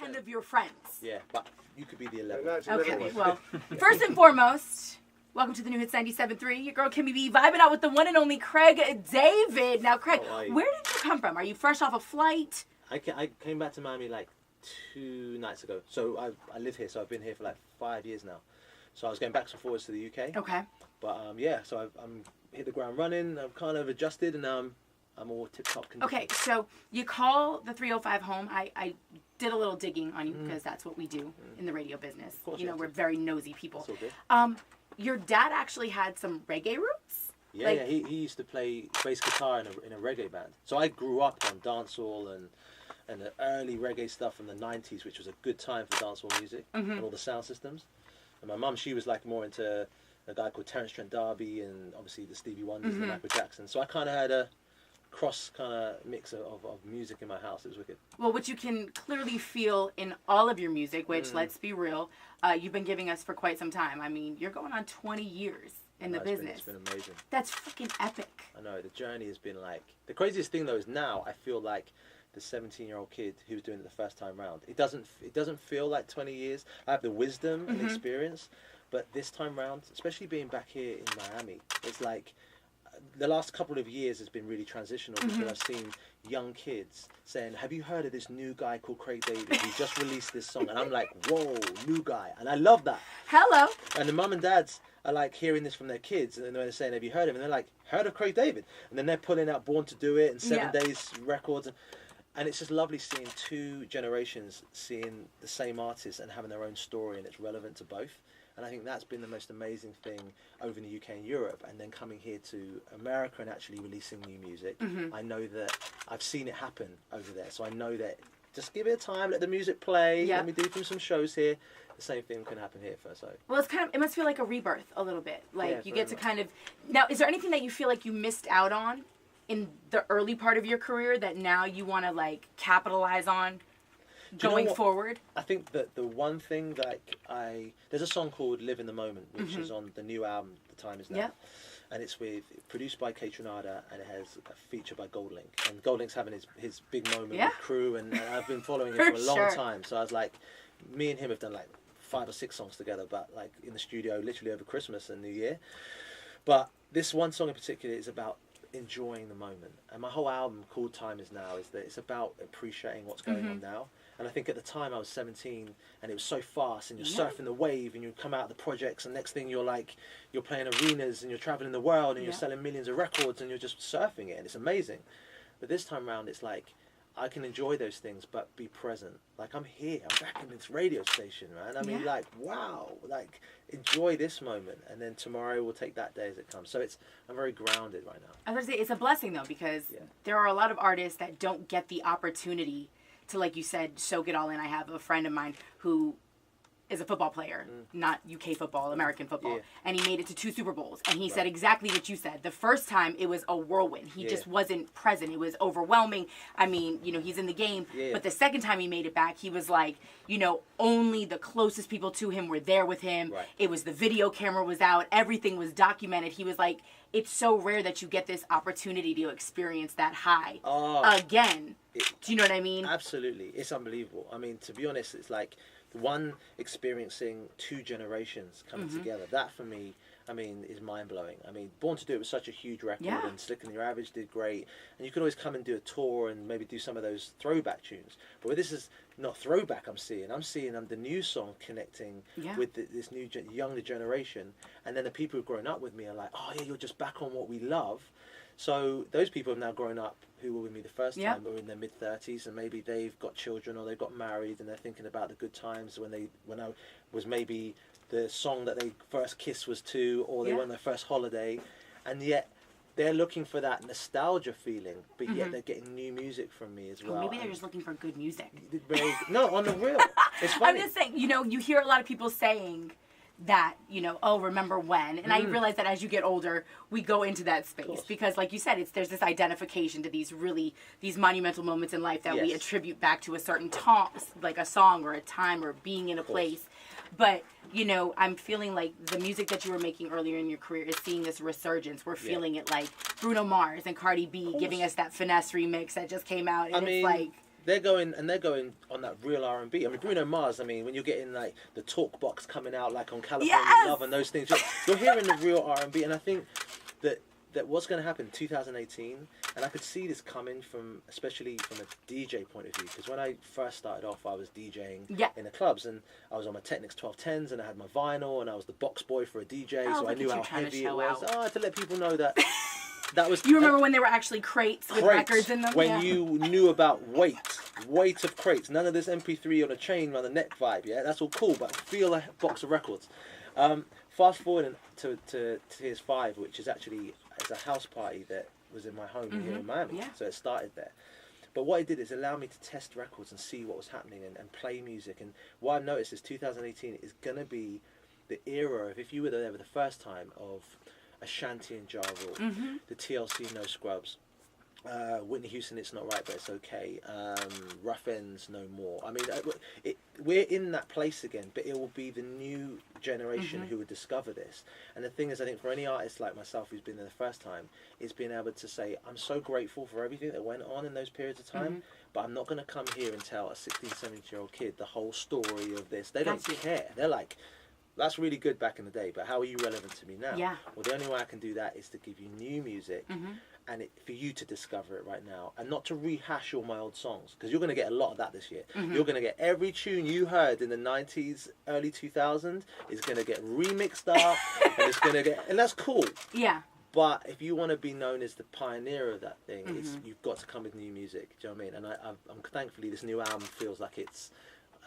one of your friends. Yeah, but you could be the 11th. Okay, well, first and foremost, welcome to the new HITS97.3. Your girl Kimmy B vibing out with the one and only Craig David. Now, Craig, where did you come from? Are you fresh off a flight? I came back to Miami like 2 nights ago. So I live here, so I've been here for like 5 years now. So I was going backwards and forwards to the UK. Okay. But yeah, so I'm hit the ground running. I've kind of adjusted, and now I'm all tip-top condition. Okay, so you call the 305 home. I did a little digging on you because that's what we do in the radio business. Of course, you know, we're very nosy people. That's all good. Your dad actually had some reggae roots? Yeah, yeah, he used to play bass guitar in a reggae band. So I grew up on dancehall and the early reggae stuff from the 90s, which was a good time for dancehall music and all the sound systems. And my mum, she was like more into a guy called Terence Trent D'Arby and obviously the Stevie Wonders and Michael Jackson. So I kind of had a cross kind of mix of music in my house. It was wicked. Well, what you can clearly feel in all of your music, which, let's be real, you've been giving us for quite some time. I mean, you're going on 20 years in the business. It's been amazing. That's freaking epic. I know. The journey has been like... The craziest thing, though, is now I feel like the 17-year-old kid who was doing it the first time round. It doesn't feel like 20 years. I have the wisdom and experience, but this time round, especially being back here in Miami, it's like... The last couple of years has been really transitional because I've seen young kids saying, have you heard of this new guy called Craig David? He just released this song. And I'm like, whoa, new guy. And I love that. Hello. And the mum and dads are like hearing this from their kids. And then they're saying, have you heard of him? And they're like, heard of Craig David? And then they're pulling out Born to Do It and 7 Days records. And it's just lovely seeing 2 generations seeing the same artist and having their own story, and it's relevant to both. And I think that's been the most amazing thing over in the UK and Europe, and then coming here to America and actually releasing new music. I know that I've seen it happen over there, so I know that just give it a time, let the music play, let me do some shows here. The same thing can happen here first. So. Well, it must feel like a rebirth a little bit. Like you get to kind of... Now, is there anything that you feel like you missed out on in the early part of your career that now you want to like capitalize on? Going forward? I think that the one thing that there's a song called Live in the Moment, which is on the new album, The Time Is Now. And it's produced by Kate Trinada, and it has a feature by Goldlink. And Goldlink's having his big moment with Crew, and I've been following him for a long time. So I was like, me and him have done like 5 or 6 songs together, but like in the studio literally over Christmas and New Year. But this one song in particular is about enjoying the moment. And my whole album called Time Is Now is that it's about appreciating what's going on now. And I think at the time I was 17 and it was so fast, and you're surfing the wave, and you come out of the projects, and next thing you're playing arenas and you're traveling the world and you're selling millions of records and you're just surfing it, and it's amazing. But this time around it's like I can enjoy those things but be present. Like I'm here, I'm back in this radio station, man. I mean like wow, like enjoy this moment, and then tomorrow we'll take that day as it comes. So I'm very grounded right now. I was gonna say it's a blessing though, because there are a lot of artists that don't get the opportunity to, like you said, soak it all in. I have a friend of mine who is a football player, not UK football, American football, and he made it to 2 Super Bowls, and he said exactly what you said. The first time, it was a whirlwind. He just wasn't present. It was overwhelming. I mean, you know, he's in the game, but the second time he made it back, he was like, you know, only the closest people to him were there with him. It was the video camera was out. Everything was documented. He was like, it's so rare that you get this opportunity to experience that high again. Do you know what I mean? Absolutely. It's unbelievable. I mean, to be honest, it's like one experiencing 2 generations coming together. That for me, I mean, is mind-blowing. I mean, Born to Do It was such a huge record, and Slick and Your Average did great, and you could always come and do a tour and maybe do some of those throwback tunes. But this is not throwback. I'm seeing the new song connecting with this new younger generation, and then the people who've grown up with me are like, oh yeah, you're just back on what we love. So those people have now grown up who were with me the first time, but are in their mid-30s, and maybe they've got children or they've got married, and they're thinking about the good times when I was maybe the song that they first kissed was to, or they went on their first holiday, and yet they're looking for that nostalgia feeling, but yet they're getting new music from me as well. Or maybe they're just looking for good music. No, on the real. It's funny. I'm just saying, you know, you hear a lot of people saying that, you know, oh, remember when? And I realize that as you get older, we go into that space because, like you said, there's this identification to these monumental moments in life that we attribute back to a certain like a song or a time or being in a place. But, you know, I'm feeling like the music that you were making earlier in your career is seeing this resurgence. We're feeling it like Bruno Mars and Cardi B giving us that Finesse remix that just came out. And it's like... they're going on that real R&B. I mean, Bruno Mars. I mean, when you're getting like the talk box coming out, like on California Love and those things, you're hearing the real R&B. And I think that what's going to happen in 2018, and I could see this coming from, especially from a DJ point of view, because when I first started off, I was DJing in the clubs, and I was on my Technics 1210s, and I had my vinyl, and I was the box boy for a DJ, so I knew how heavy it was. To let people know that that was... You remember when there were actually crates with records in them? When you knew about weight of crates, none of this MP3 on a chain around the neck vibe, that's all cool, but feel a box of records. Fast forward to Here's 5, which is actually a house party that was in my home here in Miami. So it started there. But what it did is allow me to test records and see what was happening and play music. And what I've noticed is 2018 is going to be the era of, if you were there for the first time, of Ashanti and Ja Rule, the TLC No Scrubs, Whitney Houston, It's Not Right But It's Okay, Rough Ends No More. I mean, we're in that place again, but it will be the new generation who would discover this. And the thing is, I think for any artist like myself who's been there the first time, is being able to say, I'm so grateful for everything that went on in those periods of time, but I'm not going to come here and tell a 16, 17-year-old kid the whole story of this. They don't care. They're like, that's really good back in the day, but how are you relevant to me now? Well, the only way I can do that is to give you new music, and for you to discover it right now, and not to rehash all my old songs, because you're going to get a lot of that this year. You're going to get every tune you heard in the 90s, early 2000s is going to get remixed up, and it's going to get, and that's cool. But if you want to be known as the pioneer of that thing, you've got to come with new music. Do you know what I mean? And I'm thankfully this new album feels like it's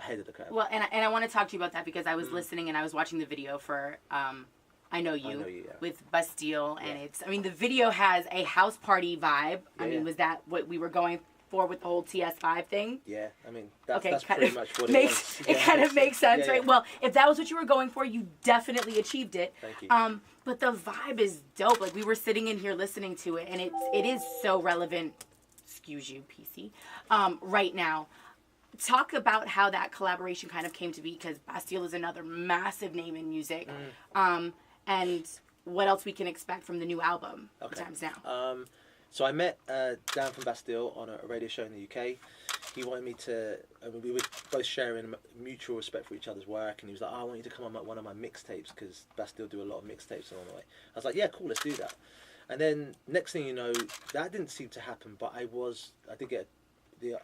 ahead of the curve. Well, and I want to talk to you about that, because I was listening and I was watching the video for I Know You with Bastille, and it's, I mean, the video has a house party vibe. I mean, was that what we were going for with the whole TS5 thing? Yeah, I mean, that's pretty much what it was. It kind of makes sense, right? Well, if that was what you were going for, you definitely achieved it. Thank you. But the vibe is dope. Like, we were sitting in here listening to it, and it is so relevant, excuse you, PC, right now. Talk about how that collaboration kind of came to be, because Bastille is another massive name in music. And what else we can expect from the new album, Times Now. So I met Dan from Bastille on a radio show in the UK. He wanted me to, I mean, we were both sharing mutual respect for each other's work, and he was like, I want you to come on one of my mixtapes, because Bastille do a lot of mixtapes along the way. I was like, yeah, cool, let's do that. And then next thing you know, that didn't seem to happen, but I did get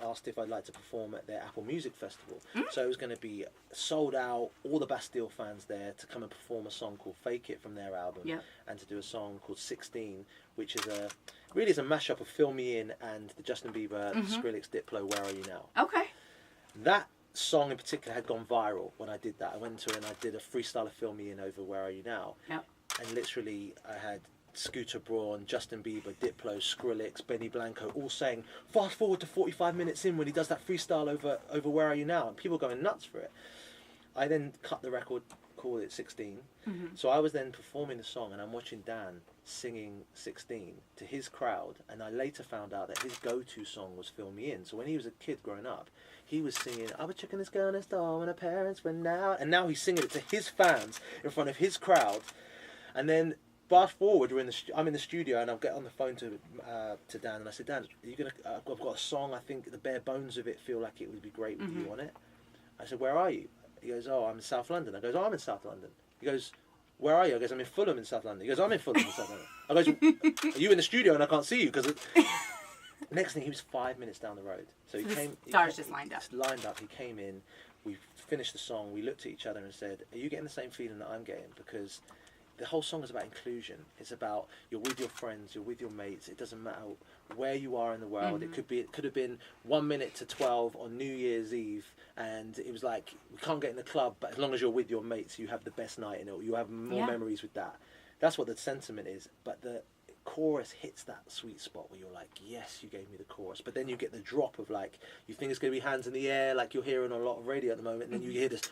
asked if I'd like to perform at their Apple Music Festival. So it was going to be sold out, all the Bastille fans there to come and perform a song called Fake It from their album, and to do a song called 16, which is really is a mashup of Fill Me In and the Justin Bieber, Skrillex, Diplo, Where Are You Now? Okay. That song in particular had gone viral when I did that. I went to it and I did a freestyle of Fill Me In over Where Are You Now? And literally I had Scooter Braun, Justin Bieber, Diplo, Skrillex, Benny Blanco, all saying, fast forward to 45 minutes in when he does that freestyle over Where Are You Now? And people going nuts for it. I then cut the record, called it 16. So I was then performing the song, and I'm watching Dan singing 16 to his crowd, and I later found out that his go-to song was Fill Me In. So when he was a kid growing up, he was singing, I was checking this girl next door when her parents went out, and now he's singing it to his fans in front of his crowd. And then fast forward, I'm in the studio, and I'll get on the phone to Dan, and I said, Dan, are you gonna? I've got a song. I think the bare bones of it feel like it would be great with you on it. I said, where are you? He goes, oh, I'm in South London. I goes, oh, I'm in South London. He goes, where are you? I goes, I'm in Fulham in South London. He goes, I'm in Fulham in South London. I goes, are you in the studio and I can't see you? Because next thing, he was 5 minutes down the road. So he came. Stars just lined up. He came in. We finished the song. We looked at each other and said, are you getting the same feeling that I'm getting? Because the whole song is about inclusion. It's about you're with your friends, you're with your mates. It doesn't matter where you are in the world. It could have been 1 minute to 12 on New Year's Eve, and it was like, we can't get in the club, but as long as you're with your mates, you have the best night in it. You have more memories with that. That's what the sentiment is. But the chorus hits that sweet spot where you're like, yes, you gave me the chorus. But then you get the drop of like, you think it's going to be hands in the air, like you're hearing on a lot of radio at the moment, and then you hear this,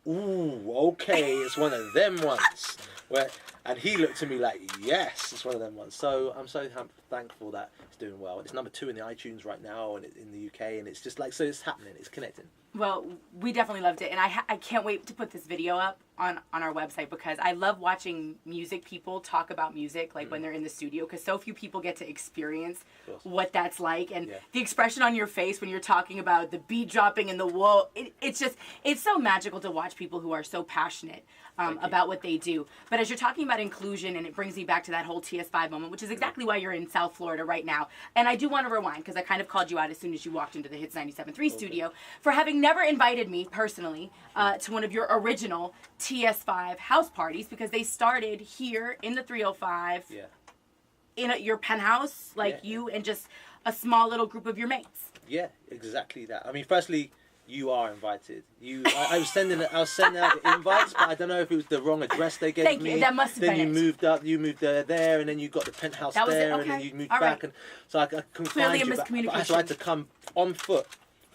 ooh, okay, it's one of them ones. And he looked at me like, yes, it's one of them ones. So I'm so thankful that it's doing well. It's number 2 in the iTunes right now, and in the UK, and it's just like, so it's happening, it's connecting. Well, we definitely loved it, and I can't wait to put this video up. on our website because I love watching music people talk about music, like when they're in the studio, because so few people get to experience what that's like, and the expression on your face when you're talking about the beat dropping and the whoa, it's so magical to watch people who are so passionate about what they do. But as you're talking about inclusion, and it brings me back to that whole TS5 moment, which is exactly why you're in South Florida right now. And I do want to rewind because I kind of called you out as soon as you walked into the HITS 97.3 studio for having never invited me personally to one of your original TS5 house parties, because they started here in the 305 in your penthouse, you and just a small little group of your mates. Yeah, exactly that. I mean, firstly, you are invited. I was sending out the invites, but I don't know if it was the wrong address they gave me. Thank you. That must have been Then you moved up. You moved there, and then you got the penthouse that was there, it? Okay. and then you moved All back, right. and so I couldn't Clearly find a you. miscommunication. So I had to come on foot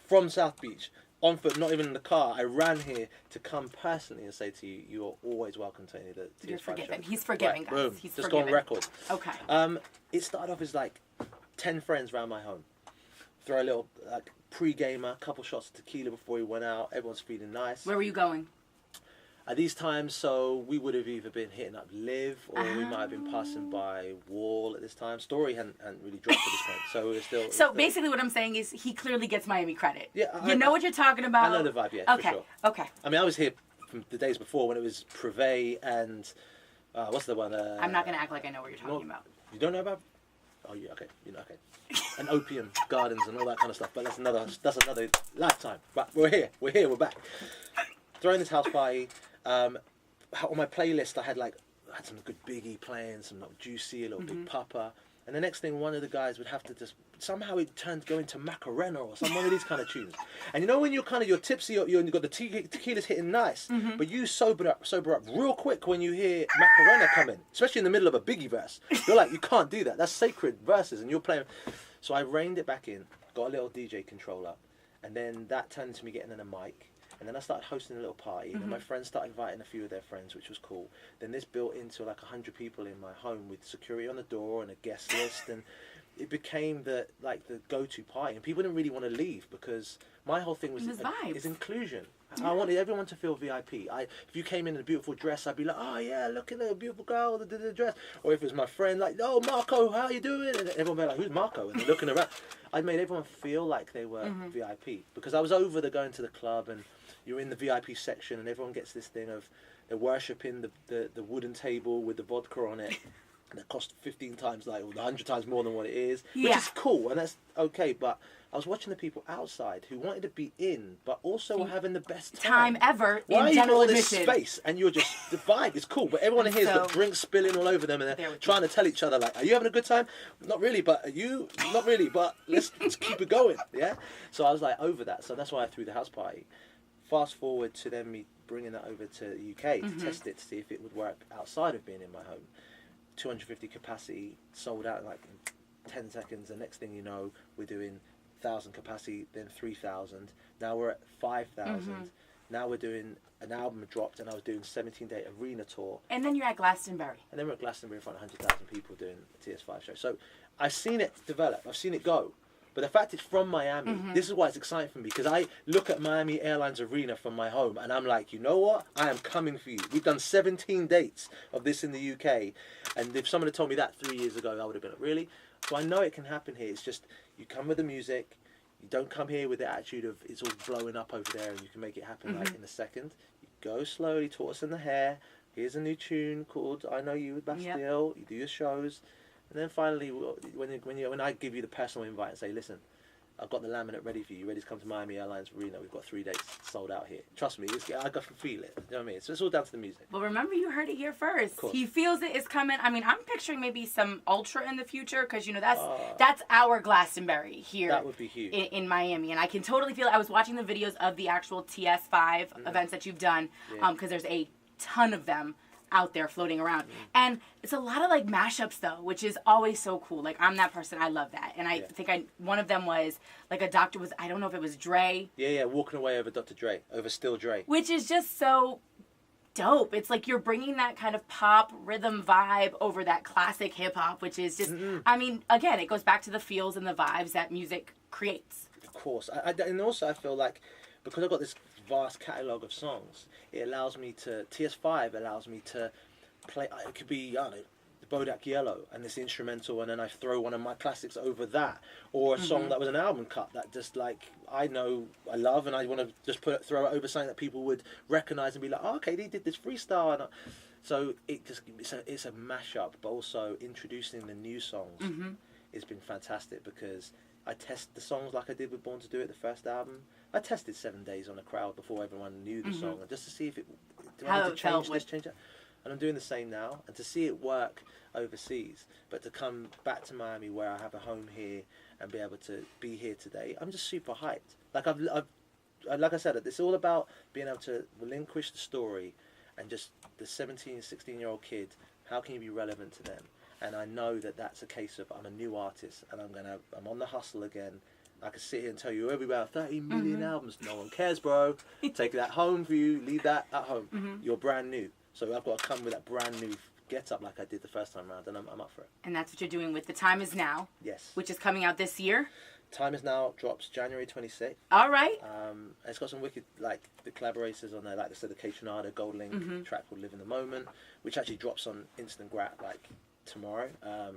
from South Beach, on foot, not even in the car. I ran here to come personally and say to you, you are always welcome to any of the TS5 You're forgiven. shows. He's forgiving, right, guys. Boom. He's just forgiven. go on record. Okay. It started off as like 10 friends around my home. Throw a little pre-gamer, a couple shots of tequila before we went out. Everyone's feeling nice. Where were you going? At these times, so we would have either been hitting up Liv, or we might have been passing by Wall at this time. Story hadn't really dropped at this point, so we were still... So basically what I'm saying is he clearly gets Miami credit. Yeah, you know what you're talking about? I know the vibe, yeah, okay. for sure. Okay. I mean, I was here from the days before when it was Privé and... what's the one? I'm not going to act like I know what you're talking about. You don't know about... Oh, yeah, okay. You know, okay. And Opium Gardens and all that kind of stuff, but that's another lifetime. But we're here, we're back. Throwing this house party. On my playlist, I had some good Biggie playing, some Juicy, a little Big Papa, and the next thing, one of the guys would have to just somehow it turned go into Macarena or some one of these kind of tunes. And you know when you're tipsy, you've got the tequila's hitting nice, but you sober up real quick when you hear Macarena come in, especially in the middle of a Biggie verse. You're like, you can't do that. That's sacred verses, and you're playing. So I reined it back in, got a little DJ controller, and then that turned into me getting in a mic. And then I started hosting a little party, and my friends started inviting a few of their friends, which was cool. Then this built into 100 people in my home with security on the door and a guest list, and it became the go-to party. And people didn't really want to leave because my whole thing was inclusion. I wanted everyone to feel VIP. If you came in a beautiful dress, I'd be like, oh yeah, look at the beautiful girl, the dress. Or if it was my friend, like, oh Marco, how you doing? And everyone would be like, who's Marco? And they're looking around. I made everyone feel like they were VIP because I was over the going to the club, and you're in the VIP section, and everyone gets this thing of they're worshipping the wooden table with the vodka on it. And it cost 15 times, or 100 times more than what it is, which is cool, and that's okay. But I was watching the people outside who wanted to be in, but also were having the best time ever in general all this admission. Space, and you're just the vibe is cool, but everyone in here's got drinks spilling all over them, and they're trying to tell each other like, "Are you having a good time? Not really, but are you? Not really, but let's keep it going." Yeah. So I was like over that, so that's why I threw the house party. Fast forward to then me bringing that over to the UK to test it to see if it would work outside of being in my home. 250 capacity, sold out in 10 seconds. The next thing you know, we're doing 1,000 capacity, then 3,000. Now we're at 5,000. Now we're doing an album dropped, and I was doing 17-day arena tour. And then you're at Glastonbury. And then we're at Glastonbury in front of 100,000 people doing a TS5 show. So I've seen it develop. I've seen it go. But the fact it's from Miami, this is why it's exciting for me, because I look at Miami Airlines Arena from my home, and I'm like, you know what? I am coming for you. We've done 17 dates of this in the UK, and if someone had told me that 3 years ago, I would have been like, really? So I know it can happen here. It's just, you come with the music, you don't come here with the attitude of it's all blowing up over there and you can make it happen in a second. You go slowly, tortoise in the hair. Here's a new tune called I Know You with Bastille. You do your shows. And then finally, when I give you the personal invite and say, listen, I've got the laminate ready for you. Ready to come to Miami Airlines Arena. We've got 3 dates sold out here. Trust me, I can feel it. You know what I mean? So it's all down to the music. Well, remember, you heard it here first. He feels it is coming. I mean, I'm picturing maybe some Ultra in the future because, that's our Glastonbury here. That would be huge. In Miami. And I can totally feel it. I was watching the videos of the actual TS5 events that you've done because there's a ton of them out there floating around. And it's a lot of mashups though, which is always so cool. I'm that person, I love that. And I think one of them was a doctor was, I don't know if it was Dre. Yeah, walking away over Dr. Dre, over Still Dre. Which is just so dope. It's like you're bringing that kind of pop rhythm vibe over that classic hip hop, which is just, I mean, again, it goes back to the feels and the vibes that music creates. Of course. And also I feel like, because I've got this vast catalogue of songs. It allows me to, TS5 allows me to play, it could be, I don't know, Bodak Yellow, and it's instrumental, and then I throw one of my classics over that, or a song that was an album cut that just like I know I love, and I want to just throw it over something that people would recognize and be like, oh, okay, they did this freestyle, and so it's a mashup, but also introducing the new songs has been fantastic because I test the songs like I did with Born to Do It, the first album. I tested 7 days on a crowd before everyone knew the song, and just to see if do I need to change this, change that. And I'm doing the same now, and to see it work overseas, but to come back to Miami where I have a home here and be able to be here today, I'm just super hyped. Like like I said, it's all about being able to relinquish the story and just the 17, 16-year-old kid. How can you be relevant to them? And I know that that's a case of I'm a new artist, and I'm on the hustle again. I could sit here and tell you every about 30 million albums. No one cares, bro. Take that home for you. Leave that at home. You're brand new. So I've got to come with that brand new get up like I did the first time around, and I'm up for it. And that's what you're doing with The Time Is Now. Yes. Which is coming out this year. Time Is Now drops January 26th. All right. It's got some wicked, like, the collaborators on there, like I said, the K-Tronada Gold Link track called Live in the Moment, which actually drops on instant grat, like, tomorrow.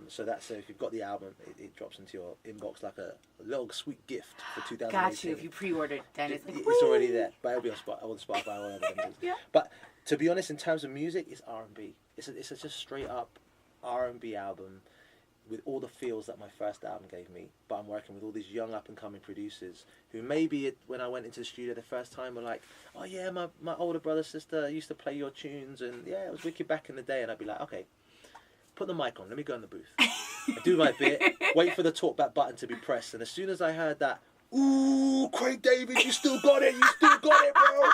So that's if you've got the album, it drops into your inbox like a little sweet gift for 2018. Got you. If you pre-ordered, then it's like, it's already there, but it'll be on Spotify, whatever it is. Yeah. But to be honest, in terms of music, it's R&B. It's a just straight up R&B album with all the feels that my first album gave me. But I'm working with all these young up and coming producers who maybe when I went into the studio the first time were like, oh yeah, my older brother, sister used to play your tunes, and yeah, it was wicked back in the day. And I'd be like, okay, put the mic on, let me go in the booth. I do my bit, wait for the talk back button to be pressed, and as soon as I heard that, ooh, Craig David, you still got it, bro.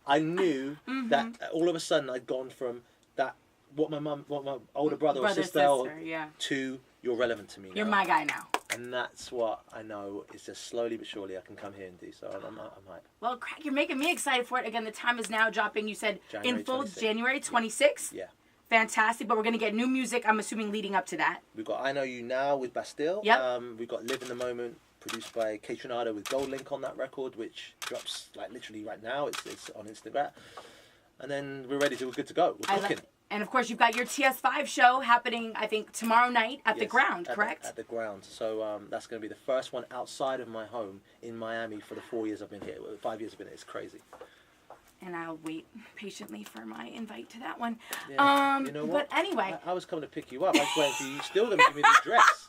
I knew that all of a sudden I'd gone from that, what my older brother or sister to you're relevant to me now. You're my guy now. And that's what I know is just slowly but surely I can come here and do. So I'm hyped. Well, Craig, you're making me excited for it. Again, The Time Is Now dropping, you said, January in full 26th. January 26th. Yeah. Fantastic, but we're going to get new music, I'm assuming, leading up to that. We've got I Know You Now with Bastille. Yep. We've got Live in the Moment, produced by K-Tronada with Gold Link on that record, which drops like literally right now. It's on Instagram. And then we're ready to, we're good to go. We're cooking. And of course, you've got your TS5 show happening, I think, tomorrow night at the Ground, correct? At the Ground. So that's going to be the first one outside of my home in Miami for the 4 years I've been here. 5 years I've been here. It's crazy. And I'll wait patiently for my invite to that one. Yeah. You know what? But anyway. I was coming to pick you up. I was waiting for you. Still going to give me the address.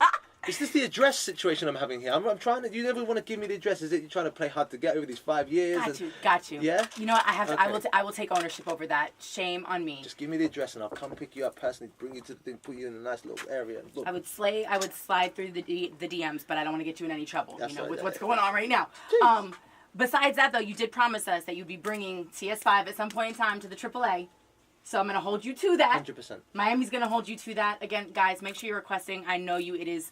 Is this the address situation I'm having here? I'm trying to. You never want to give me the address. Is it you're trying to play hard to get over these 5 years? Got you. Yeah. You know what? I have. Okay. I will take ownership over that. Shame on me. Just give me the address and I'll come pick you up personally, bring you to the thing, put you in a nice little area. Look. I would slide through the DMs, but I don't want to get you in any trouble. That's with what's going on right now. Jeez. Besides that, though, you did promise us that you'd be bringing TS5 at some point in time to the AAA. So I'm going to hold you to that. 100%. Miami's going to hold you to that. Again, guys, make sure you're requesting. I Know You. It is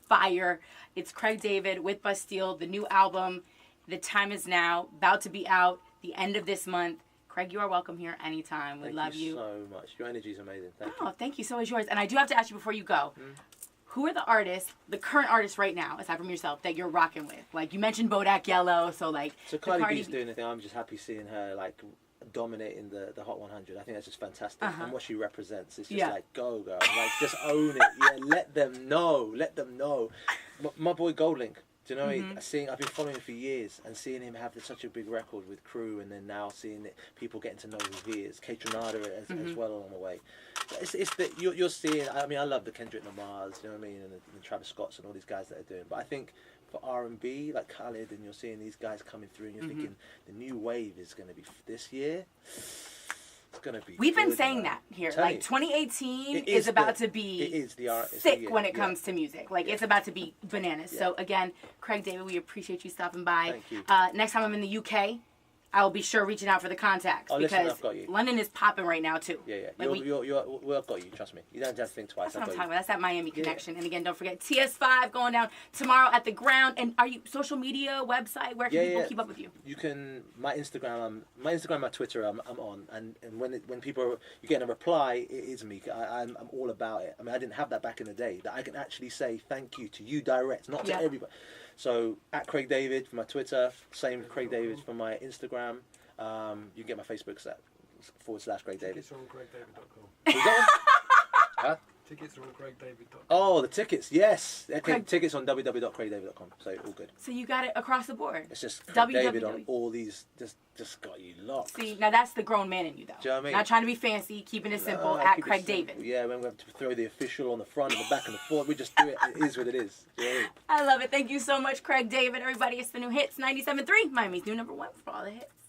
fire. It's Craig David with Bastille, the new album. The Time Is Now, about to be out the end of this month. Craig, you are welcome here anytime. We love you. Thank you so much. Your energy is amazing. Thank you. Oh, thank you. So is yours. And I do have to ask you before you go. Who are the artists, the current artists right now, aside from yourself, that you're rocking with? Like, you mentioned Bodak Yellow, so like... So Cardi B's doing the thing. I'm just happy seeing her, like, dominating the Hot 100. I think that's just fantastic. And what she represents is just like, go, girl. Like, just own it. Yeah, let them know. Let them know. My boy Gold Link. Do you know, I've been following him for years and seeing him have such a big record with Crew, and then now seeing people getting to know who he is, K-Tronada as well along the way. It's that you're seeing. I mean, I love the Kendrick Lamars, you know what I mean, and the Travis Scotts and all these guys that are doing. But I think for R&B, like Khalid, and you're seeing these guys coming through, and you're thinking the new wave is going to be this year. It's gonna be. We've been saying that here. Like 2018 is about to be sick when it comes to music. Like it's about to be bananas. So again, Craig David, we appreciate you stopping by. Thank you. Next time I'm in the UK, I will be sure reaching out for the contacts because I've got you. London is popping right now too. Yeah. Like I've got you. Trust me. You don't have to think twice. That's what I'm talking about. That's that Miami connection. And again, don't forget TS5 going down tomorrow at the Ground. And are you social media, website? Where can people keep up with you? You can my Instagram, my Twitter. I'm on, and when people you get a reply, it is me. I'm all about it. I mean, I didn't have that back in the day. That I can actually say thank you to you direct, not to everybody. So at Craig David for my Twitter, same Craig David for my Instagram. You can get my Facebook at /Greg David. Tickets are on gregdavid.com. You got 'em? Huh? Tickets are on gregdavid.com. Oh, the tickets, yes. Okay, tickets on www.craigdavid.com. So all good. So you got it across the board. It's just Craig David on all these. Just got you locked. See, now that's the grown man in you, though. Do you know what I mean? Not trying to be fancy, keeping it simple. At Craig David. Yeah, when we have to throw the official on the front and the back and the forth, we just do it. It is what it is. Do you know what I mean? I love it. Thank you so much, Craig David. Everybody, it's the new Hits 97.3, Miami's new #1 for all the hits.